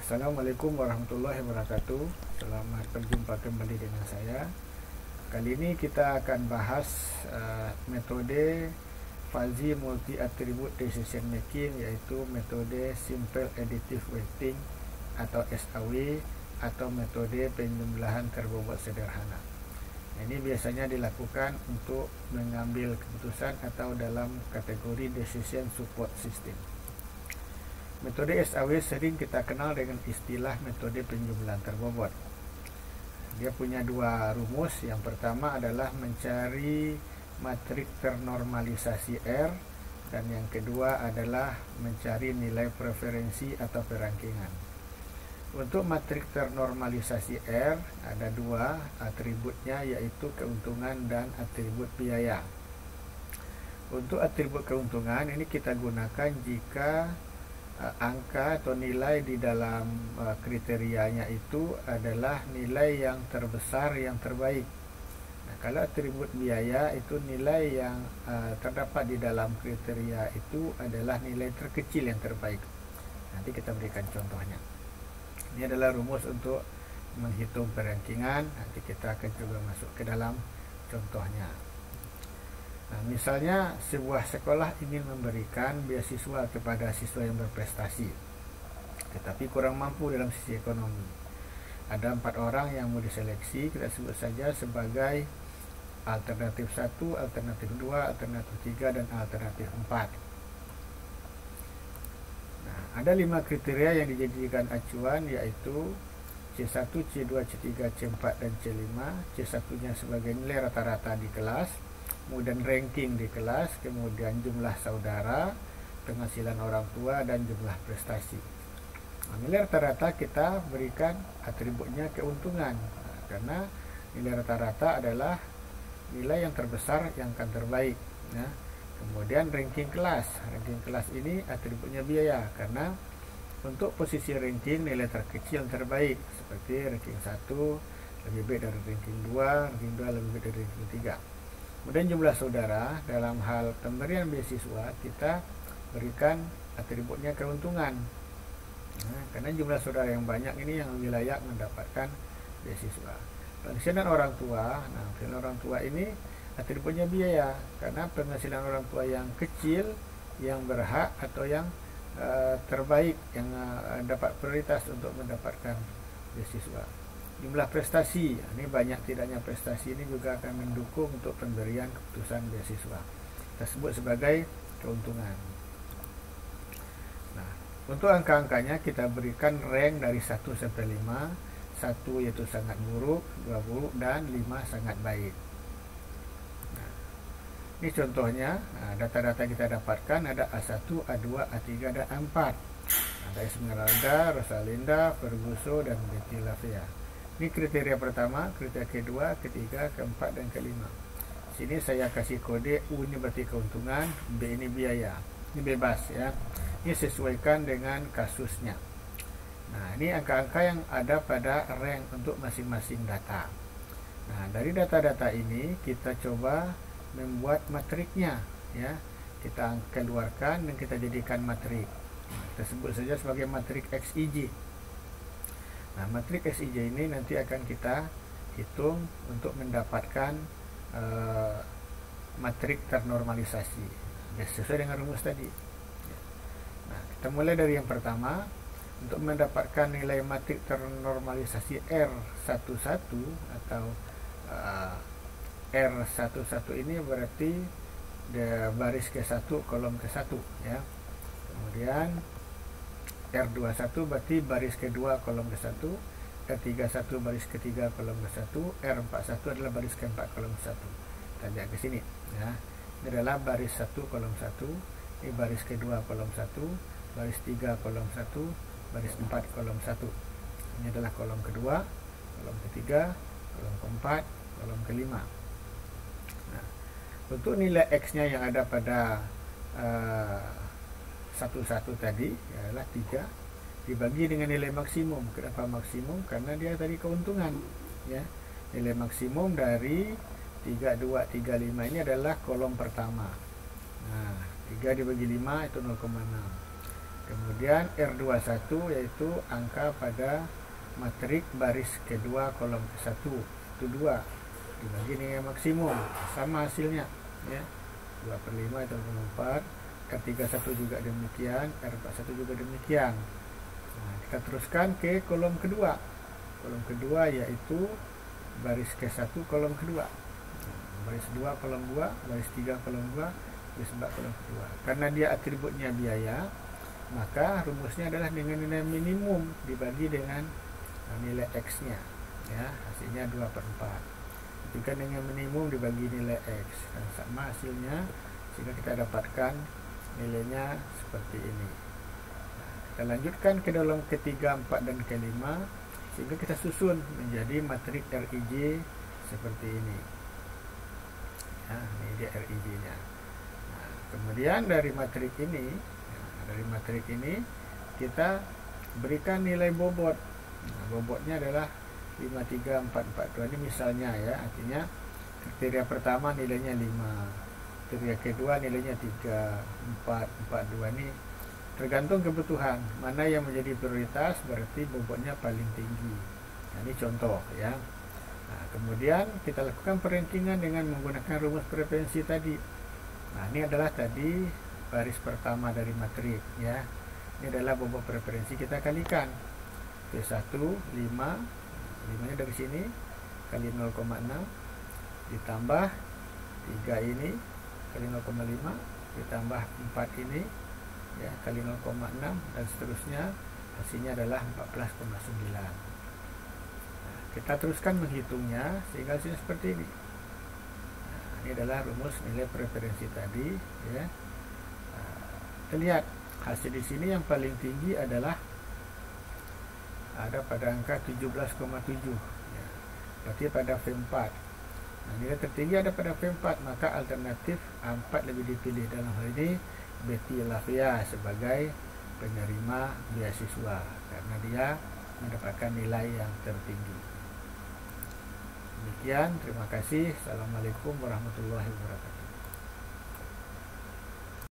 Assalamualaikum warahmatullahi wabarakatuh. Selamat berjumpa kembali dengan saya. Kali ini kita akan bahas metode fuzzy multi attribute decision making, yaitu metode simple additive weighting atau SAW, atau metode penjumlahan terbobot sederhana. Ini biasanya dilakukan untuk mengambil keputusan atau dalam kategori decision support system. Metode SAW sering kita kenal dengan istilah metode penjumlahan terbobot. Dia punya dua rumus. Yang pertama adalah mencari matrik ternormalisasi R, dan yang kedua adalah mencari nilai preferensi atau perangkingan. Untuk matrik ternormalisasi R ada dua atributnya, yaitu keuntungan dan atribut biaya. Untuk atribut keuntungan ini kita gunakan jika angka atau nilai di dalam kriterianya itu adalah nilai yang terbesar yang terbaik. Nah, kalau atribut biaya itu nilai yang terdapat di dalam kriteria itu adalah nilai terkecil yang terbaik. Nanti kita berikan contohnya. Ini adalah rumus untuk menghitung perangkingan. Nanti kita akan coba masuk ke dalam contohnya. Nah, misalnya sebuah sekolah ingin memberikan beasiswa kepada siswa yang berprestasi, tetapi kurang mampu dalam sisi ekonomi. Ada 4 orang yang mau diseleksi, kita sebut saja sebagai alternatif 1, alternatif 2, alternatif 3, dan alternatif 4. Nah, ada 5 kriteria yang dijadikan acuan, yaitu C1, C2, C3, C4, dan C5. C1-nya sebagai nilai rata-rata di kelas, kemudian ranking di kelas, kemudian jumlah saudara, penghasilan orang tua, dan jumlah prestasi. Nah, nilai rata-rata kita berikan atributnya keuntungan, karena nilai rata-rata adalah nilai yang terbesar yang akan terbaik. Nah, kemudian ranking kelas ini atributnya biaya, karena untuk posisi ranking nilai terkecil yang terbaik, seperti ranking 1 lebih baik dari ranking 2, ranking 2 lebih baik dari ranking 3. Kemudian jumlah saudara, dalam hal pemberian beasiswa kita berikan atributnya keuntungan. Nah, karena jumlah saudara yang banyak ini yang lebih layak mendapatkan beasiswa. Penghasilan orang tua, nah penghasilan orang tua ini atributnya biaya, karena penghasilan orang tua yang kecil yang berhak atau yang terbaik, yang dapat prioritas untuk mendapatkan beasiswa. Jumlah prestasi, ini banyak tidaknya prestasi ini juga akan mendukung untuk pemberian keputusan beasiswa. Kita sebut sebagai keuntungan. Nah, untuk angka-angkanya kita berikan rank dari 1 sampai 5. 1 yaitu sangat buruk, 2 buruk, dan 5 sangat baik. Nah, ini contohnya. Data-data kita dapatkan ada A1, A2, A3, dan A4. Ada Esmeralda, Rosalinda, Ferguso, dan Betty Lafayette. Ini kriteria pertama, kriteria kedua, ketiga, keempat, dan kelima. Sini saya kasih kode U ini berarti keuntungan, B ini biaya. Ini bebas ya. Ini sesuaikan dengan kasusnya. Nah, ini angka-angka yang ada pada rank untuk masing-masing data. Nah, dari data-data ini kita coba membuat matriknya ya. Kita keluarkan dan kita jadikan matrik. Nah, kita sebut saja sebagai matrik XIJ. Nah, matrik XIJ ini nanti akan kita hitung untuk mendapatkan matrik ternormalisasi sesuai dengan rumus tadi. Nah, kita mulai dari yang pertama. Untuk mendapatkan nilai matrik ternormalisasi R11 atau R11 ini berarti baris ke-1 kolom ke-1 ya. Kemudian R21 berarti baris kedua kolom ke-1, R31 baris ketiga kolom ke-1, R41 adalah baris ke-4 kolom ke-1. Kita lihat ke sini ya. Ini adalah baris 1 kolom 1, ini baris kedua kolom 1, baris 3 kolom 1, baris 4 kolom 1. Ini adalah kolom kedua, kolom ketiga, kolom keempat, kolom kelima. Nah, untuk nilai X-nya yang ada pada 1 tadi adalah 3 dibagi dengan nilai maksimum. Kenapa maksimum? Karena dia tadi keuntungan ya. Nilai maksimum dari 3, 2, 3, 5 ini adalah kolom pertama. Nah, 3 dibagi 5 itu 0,6. Kemudian R21 yaitu angka pada matrik baris kedua kolom ke-1, itu 2 dibagi nilai maksimum, sama hasilnya ya. 2/5 itu 4. R31 juga demikian, R41 juga demikian. Nah, kita teruskan ke kolom kedua. Kolom kedua yaitu baris ke-1 kolom kedua. Baris 2 kolom 2, baris 3 kolom 2, baris 4 kolom kedua. Karena dia atributnya biaya, maka rumusnya adalah dengan nilai minimum dibagi dengan nilai X-nya ya, hasilnya 2/4. Jika dengan minimum dibagi nilai X dan sama hasilnya, sehingga kita dapatkan nilainya seperti ini. Nah, kita lanjutkan ke dalam ketiga, 4 dan kelima, sehingga kita susun menjadi matrik RIJ seperti ini ya, ini dia RIJ-nya. Nah, kemudian dari matrik ini kita berikan nilai bobot. Nah, bobotnya adalah 53442 ini misalnya ya, artinya kriteria pertama nilainya 5, kriteria kedua nilainya 3, 4, 42 ini tergantung kebutuhan mana yang menjadi prioritas, berarti bobotnya paling tinggi. Nah, ini contoh ya. Nah, kemudian kita lakukan perankingan dengan menggunakan rumus preferensi tadi. Nah, ini adalah tadi baris pertama dari matrik ya. Ini adalah bobot preferensi, kita kalikan P1 5 nya dari sini kali 0,6 ditambah 3 ini kali 0,5 ditambah 4 ini ya kali 0,6 dan seterusnya, hasilnya adalah 14,9. Nah, kita teruskan menghitungnya sehingga hasilnya seperti ini. Nah, ini adalah rumus nilai preferensi tadi ya. Kita lihat hasil di sini yang paling tinggi adalah ada pada angka 17,7 ya. Berarti pada V4. Nah, nilai tertinggi ada pada V4, maka alternatif A4 lebih dipilih. Dalam hal ini Betty Lavia sebagai penerima beasiswa karena dia mendapatkan nilai yang tertinggi. Demikian, terima kasih. Assalamualaikum warahmatullahi wabarakatuh.